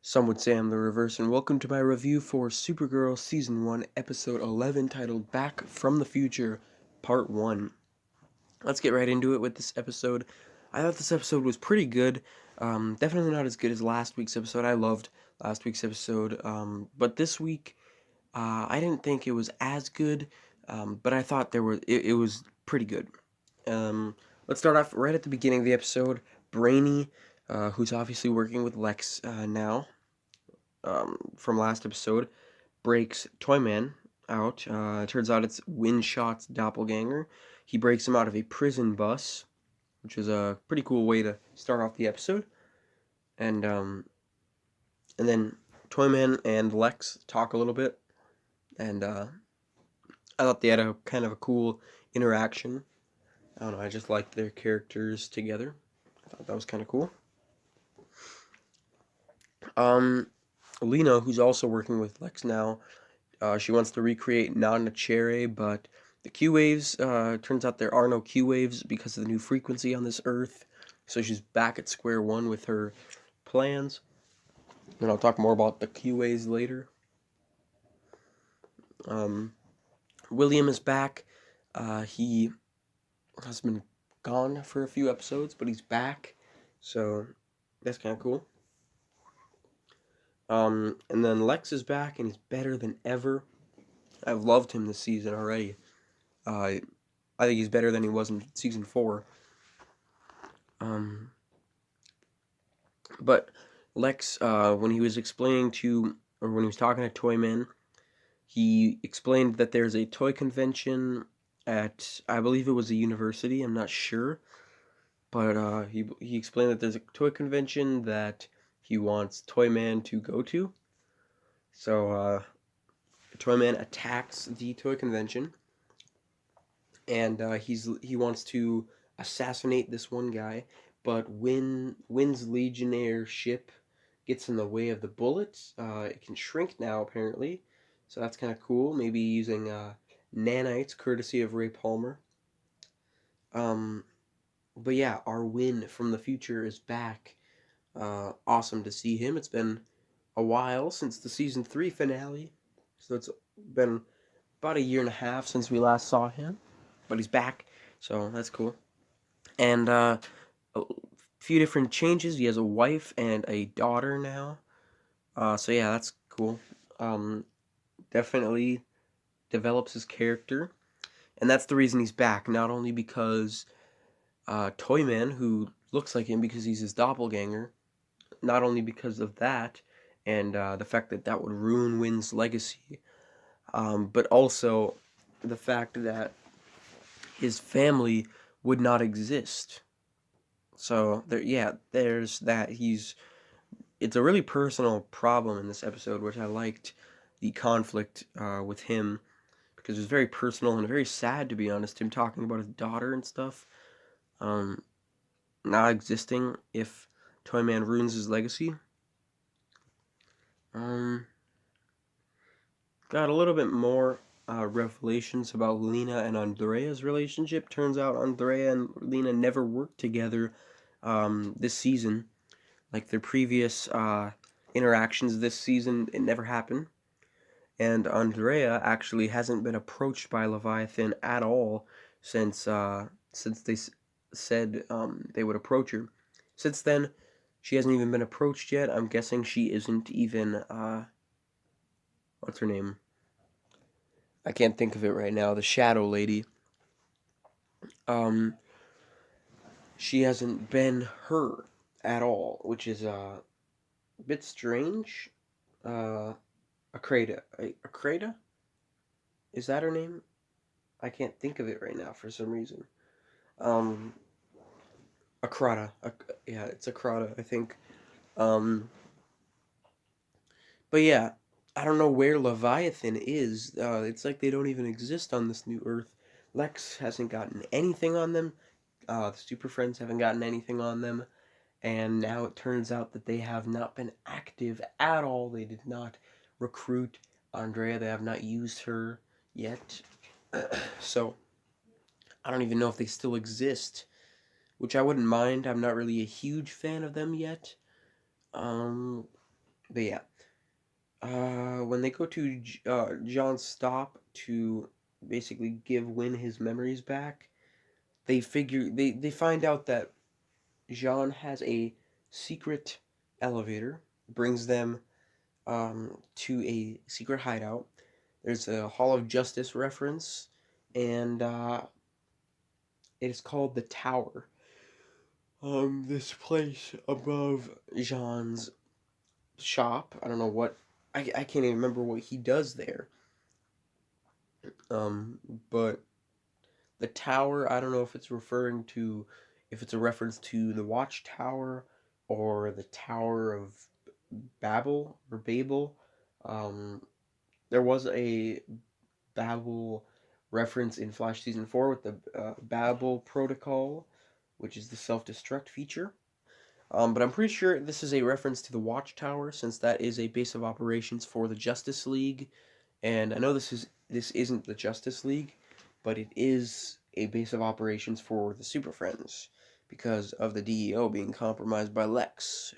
Some would say I'm the reverse, and welcome to my review for Supergirl Season 1, Episode 11, titled Back from the Future, Part 1. Let's get right into it with this episode. I thought this episode was pretty good. Definitely not as good as last week's episode. I loved last week's episode. But this week, I didn't think it was as good, but I thought it was pretty good. Let's start off right at the beginning of the episode. Brainy, who's obviously working with Lex now, from last episode, breaks Toyman out. Turns out it's Windshot's doppelganger. He breaks him out of a prison bus, which is a pretty cool way to start off the episode. And then Toyman and Lex talk a little bit, and I thought they had a kind of a cool interaction. I don't know, I just liked their characters together. I thought that was kind of cool. Lena, who's also working with Lex now, she wants to recreate Nana Chere, but the Q waves, turns out there are no Q waves because of the new frequency on this Earth. So she's back at square one with her plans. And I'll talk more about the Q waves later. William is back. He has been gone for a few episodes, but he's back. So that's kind of cool. And then Lex is back, and he's better than ever. I've loved him this season already. I think he's better than he was in season 4. But Lex, when he was explaining to, or when he was talking to Toyman, he explained that there's a toy convention at, I believe it was a university, I'm not sure. But he explained that there's a toy convention that he wants Toyman to go to. So Toyman attacks the toy convention, and he wants to assassinate this one guy, but WINN's Legionnaire ship gets in the way of the bullets. It can shrink now, apparently, so that's kind of cool. Maybe using nanites, courtesy of Ray Palmer. But yeah, our WINN from the future is back. Awesome to see him. It's been a while since the season 3 finale, so it's been about a year and a half since we last saw him, but he's back, so that's cool. And a few different changes. He has a wife and a daughter now. So yeah, that's cool. Definitely develops his character, and that's the reason he's back. Not only because Toyman, who looks like him because he's his doppelganger, not only because of that, and the fact that that would ruin WINN's legacy, but also the fact that his family would not exist. So there's that. It's a really personal problem in this episode, which I liked the conflict with him, because it was very personal and very sad, to be honest. Him talking about his daughter and stuff, not existing if Toyman ruins his legacy. Got a little bit more revelations about Lena and Andrea's relationship. Turns out Andrea and Lena never worked together this season. Like their previous interactions this season, it never happened. And Andrea actually hasn't been approached by Leviathan at all since they said they would approach her. Since then, she hasn't even been approached yet. I'm guessing she isn't even what's her name? I can't think of it right now. The Shadow Lady. She hasn't been her at all, which is a bit strange. Akreda? Is that her name? I can't think of it right now for some reason. Um, Akrada. Yeah, it's Akrada, I think. Um, but yeah, I don't know where Leviathan is. It's like they don't even exist on this new Earth. Lex hasn't gotten anything on them. The Super Friends haven't gotten anything on them. And now it turns out that they have not been active at all. They did not recruit Andrea. They have not used her yet. So, I don't even know if they still exist, which I wouldn't mind. I'm not really a huge fan of them yet. Um, But yeah, when they go to John's stop to basically give Win his memories back, they find out that Jean has a secret elevator, brings them to a secret hideout. There's a Hall of Justice reference, and it is called the Tower. This place above Jean's shop. I don't know what. I can't even remember what he does there. Um, but the tower, I don't know if it's referring to, if it's a reference to the Watchtower or the Tower of Babel. Um, there was a Babel reference in Flash Season 4 with the Babel Protocol, which is the self destruct feature. But I'm pretty sure this is a reference to the Watchtower, since that is a base of operations for the Justice League. And I know this isn't the Justice League, but it is a base of operations for the Super Friends because of the DEO being compromised by Lex.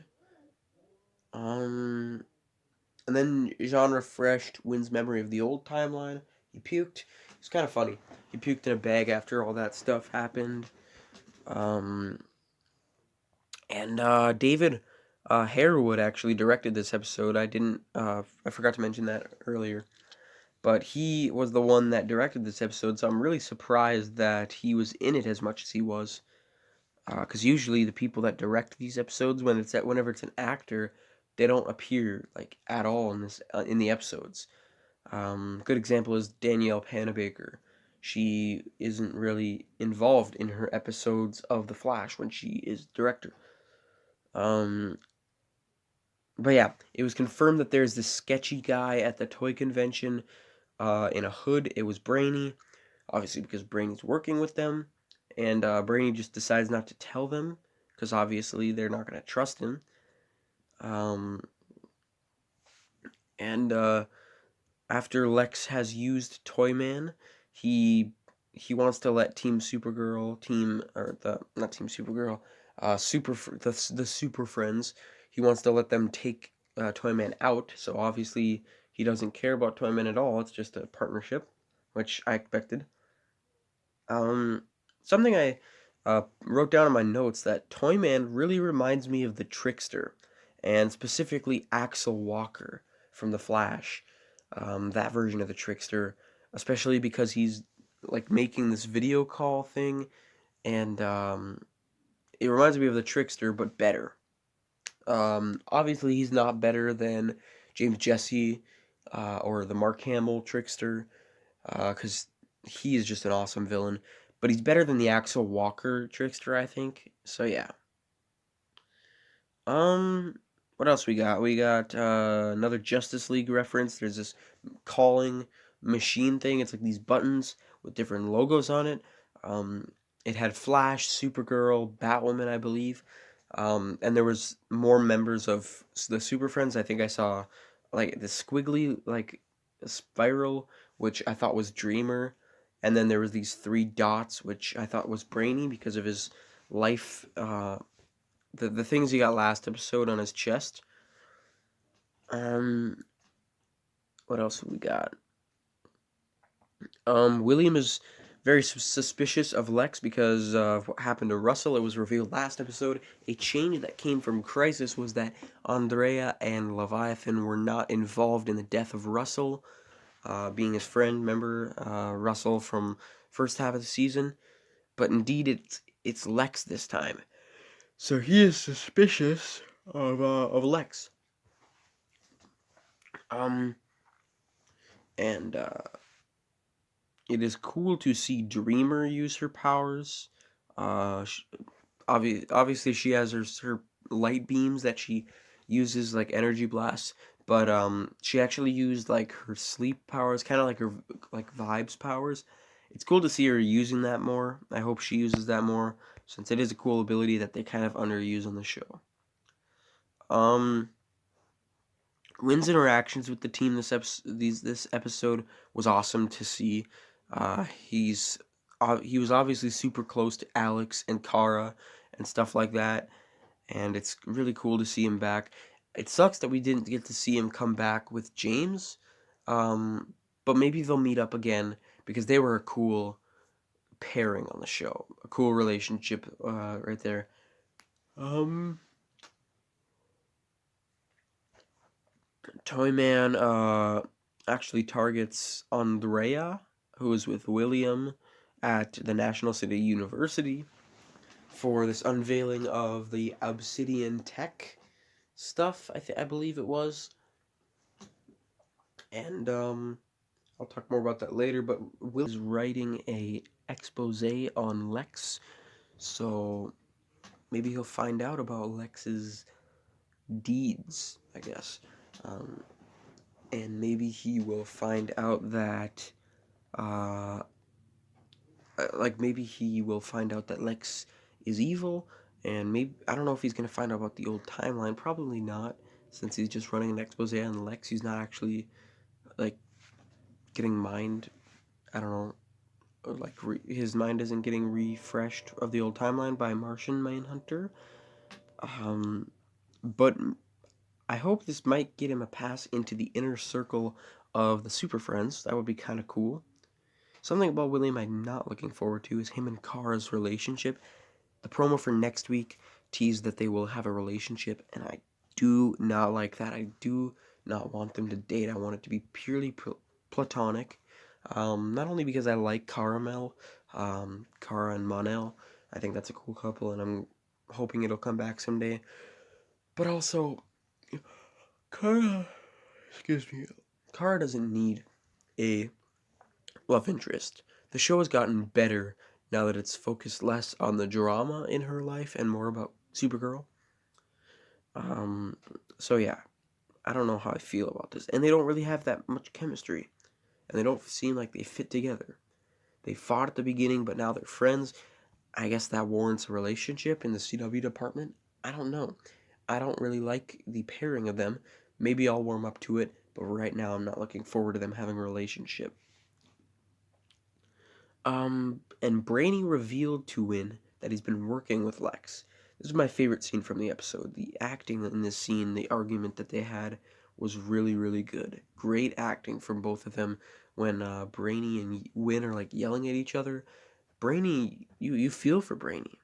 Um, and then Jean refreshed Wynn's memory of the old timeline. He puked. It's kind of funny. He puked in a bag after all that stuff happened. Um, and David Harewood actually directed this episode. I forgot to mention that earlier. But he was the one that directed this episode, so I'm really surprised that he was in it as much as he was. Because usually the people that direct these episodes, whenever it's an actor, they don't appear like at all in the episodes. Good example is Danielle Panabaker. She isn't really involved in her episodes of The Flash when she is director. Um, but yeah, it was confirmed that there's this sketchy guy at the toy convention in a hood. It was Brainy, obviously because Brainy's working with them, and Brainy just decides not to tell them because obviously they're not going to trust him. Um, and After Lex has used Toyman, he he wants to let Team Supergirl, team or the not Team Supergirl, the Super Friends. He wants to let them take Toyman out. So obviously he doesn't care about Toyman at all. It's just a partnership, which I expected. Um, Something I wrote down in my notes that Toyman really reminds me of the Trickster, and specifically Axel Walker from The Flash. That version of the Trickster, especially because he's like making this video call thing, and it reminds me of the Trickster, but better. Obviously, he's not better than James Jesse or the Mark Hamill Trickster, because he is just an awesome villain. But he's better than the Axel Walker Trickster, I think. So yeah. Um, what else we got? We got another Justice League reference. There's this calling machine thing. It's like these buttons with different logos on it. Um, it had Flash, Supergirl, Batwoman, I believe. And there was more members of the Super Friends. I think I saw like the squiggly like a spiral, which I thought was Dreamer, and then there was these three dots, which I thought was Brainy because of his life. The things he got last episode on his chest. Um, what else we got? William is very suspicious of Lex because of what happened to Russell. It was revealed last episode. A change that came from Crisis was that Andrea and Leviathan were not involved in the death of Russell, being his friend. Remember Russell from first half of the season? But indeed, it's Lex this time. So he is suspicious of Lex. Um, and It is cool to see Dreamer use her powers. Uh, Obviously she has her light beams that she uses like energy blasts, but she actually used like her sleep powers, kind of like her like vibes powers. It's cool to see her using that more. I hope she uses that more since it is a cool ability that they kind of underuse on the show. Um, Wynn's interactions with the team this episode was awesome to see. He was obviously super close to Alex and Kara and stuff like that, and it's really cool to see him back. It sucks that we didn't get to see him come back with James, but maybe they'll meet up again because they were a cool pairing on the show, a cool relationship right there. Um, Toyman actually targets Andrea, who is with William at the National City University for this unveiling of the Obsidian Tech stuff. I believe it was, and I'll talk more about that later. But Will is writing a expose on Lex, so maybe he'll find out about Lex's deeds, I guess. Um, and maybe he will find out that, uh, like, maybe he will find out that Lex is evil, and maybe, I don't know if he's gonna find out about the old timeline, probably not, since he's just running an expose on Lex, he's not actually, like, getting mind, I don't know, like, his mind isn't getting refreshed of the old timeline by Martian Manhunter, but I hope this might get him a pass into the inner circle of the Super Friends. That would be kind of cool. Something about William I'm not looking forward to is him and Kara's relationship. The promo for next week teased that they will have a relationship, and I do not like that. I do not want them to date. I want it to be purely platonic. Not only because I like Caramel, Cara and Monel. I think that's a cool couple, and I'm hoping it'll come back someday. But also, Kara, excuse me, Kara doesn't need a love interest. The show has gotten better now that it's focused less on the drama in her life and more about Supergirl. Um, so yeah, I don't know how I feel about this. And they don't really have that much chemistry. And they don't seem like they fit together. They fought at the beginning, but now they're friends. I guess that warrants a relationship in the CW department. I don't know. I don't really like the pairing of them. Maybe I'll warm up to it, but right now I'm not looking forward to them having a relationship. And Brainy revealed to WINN that he's been working with Lex. This is my favorite scene from the episode. The acting in this scene, the argument that they had, was really, really good. Great acting from both of them when Brainy and WINN are like yelling at each other. Brainy, you feel for Brainy.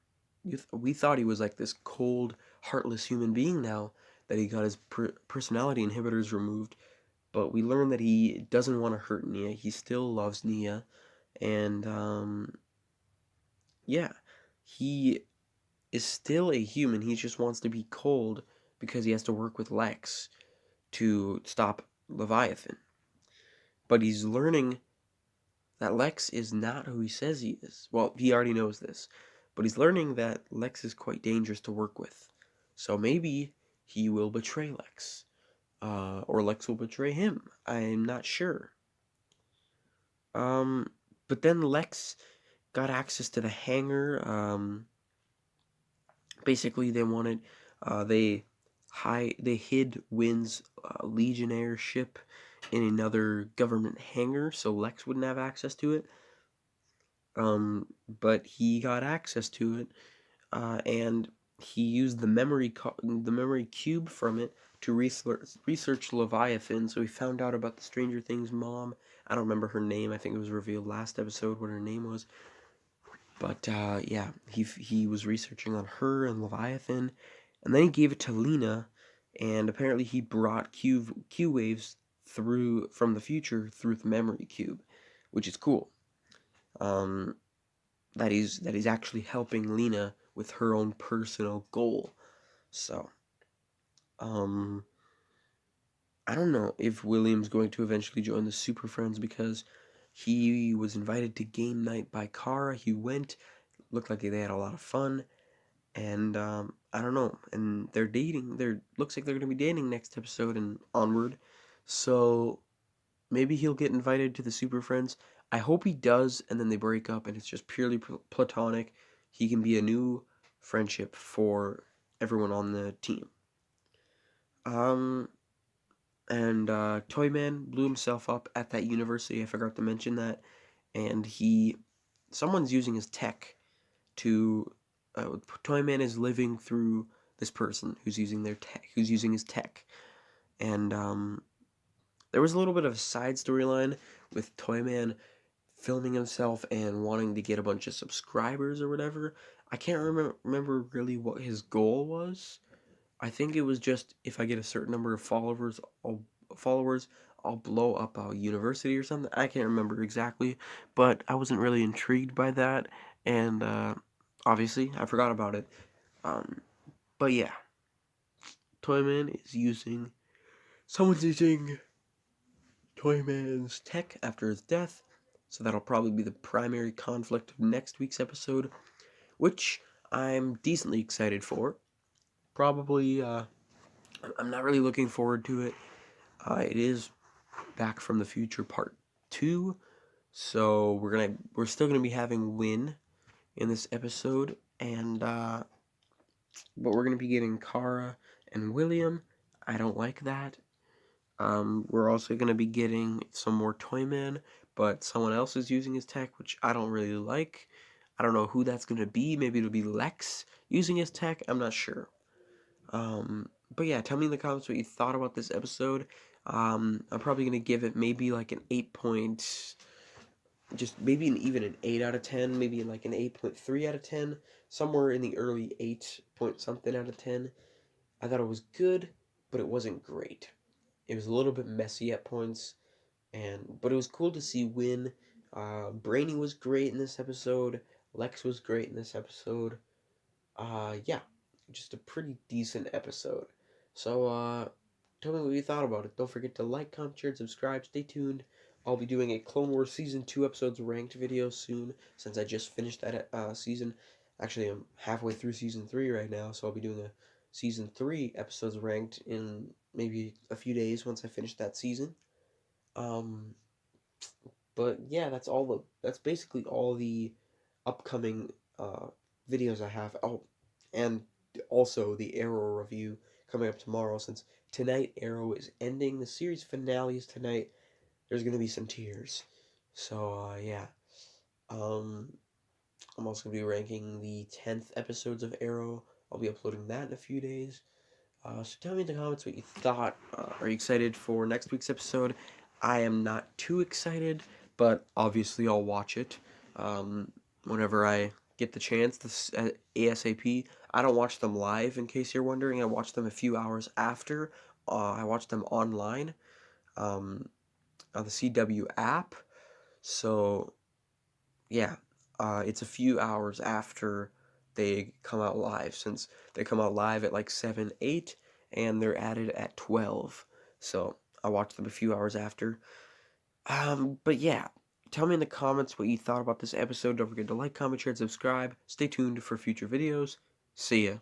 We thought he was like this cold, heartless human being now that he got his personality inhibitors removed. But we learned that he doesn't want to hurt Nia. He still loves Nia. And yeah, he is still a human. He just wants to be cold because he has to work with Lex to stop Leviathan. But he's learning that Lex is not who he says he is. Well, he already knows this, but he's learning that Lex is quite dangerous to work with. So maybe he will betray Lex, or Lex will betray him. I'm not sure. Um, but then Lex got access to the hangar. Basically, they wanted, they hid WINN's Legionnaire ship in another government hangar, so Lex wouldn't have access to it. But he got access to it, and he used the memory cube from it to research Leviathan. So he found out about the Stranger Things mom. I don't remember her name. I think it was revealed last episode what her name was. But yeah, he was researching on her and Leviathan, and then he gave it to Lena, and apparently he brought Q waves through from the future through the memory cube, which is cool. Um, that he's actually helping Lena with her own personal goal. So, um, I don't know if William's going to eventually join the Super Friends because he was invited to game night by Kara. He went. Looked like they had a lot of fun. And I don't know. And they're dating. Looks like they're gonna be dating next episode and onward. So maybe he'll get invited to the Super Friends. I hope he does, and then they break up, and it's just purely platonic. He can be a new friendship for everyone on the team. Um, and Toyman blew himself up at that university. I forgot to mention that. And someone's using his tech to Toyman is living through this person who's using their tech, who's using his tech. And there was a little bit of a side storyline with Toyman filming himself and wanting to get a bunch of subscribers or whatever. I can't remember really what his goal was. I think it was just, if I get a certain number of followers, I'll blow up a university or something. I can't remember exactly, but I wasn't really intrigued by that, and obviously I forgot about it. Um, but yeah, Toyman is using someone's using Toyman's tech after his death, so that'll probably be the primary conflict of next week's episode, which I'm decently excited for. Probably, I'm not really looking forward to it. It is Back from the Future Part 2, so we're still gonna be having WINN in this episode, and but we're gonna be getting Kara and William. I don't like that. We're also gonna be getting some more Toyman, but someone else is using his tech, which I don't really like. I don't know who that's gonna be. Maybe it'll be Lex using his tech. I'm not sure. But yeah, tell me in the comments what you thought about this episode. I'm probably gonna give it maybe like an 8 point, just maybe even an 8 out of 10, maybe like an 8.3 out of 10, somewhere in the early 8 point something out of 10. I thought it was good, but it wasn't great. It was a little bit messy at points, but it was cool to see WINN. Brainy was great in this episode. Lex was great in this episode. Yeah, just a pretty decent episode. So, tell me what you thought about it. Don't forget to like, comment, share, and subscribe. Stay tuned. I'll be doing a Clone Wars Season 2 episodes ranked video soon, since I just finished that season. Actually, I'm halfway through Season 3 right now, so I'll be doing a Season 3 episodes ranked in maybe a few days once I finish that season. Um, but yeah, that's basically all the upcoming videos I have. Oh, and also the Arrow review coming up tomorrow, since tonight Arrow is ending. The series finale is tonight. There's gonna be some tears. So yeah. I'm also gonna be ranking the 10th episodes of Arrow. I'll be uploading that in a few days. So tell me in the comments what you thought. Are you excited for next week's episode? I am not too excited, but obviously I'll watch it whenever I get the chance, ASAP. I don't watch them live, in case you're wondering. I watch them a few hours after. I watch them online um, on the CW app. So yeah, it's a few hours after they come out live, since they come out live at like 7, 8, and they're added at 12. So I watched them a few hours after. But yeah, tell me in the comments what you thought about this episode. Don't forget to like, comment, share, and subscribe. Stay tuned for future videos. See ya.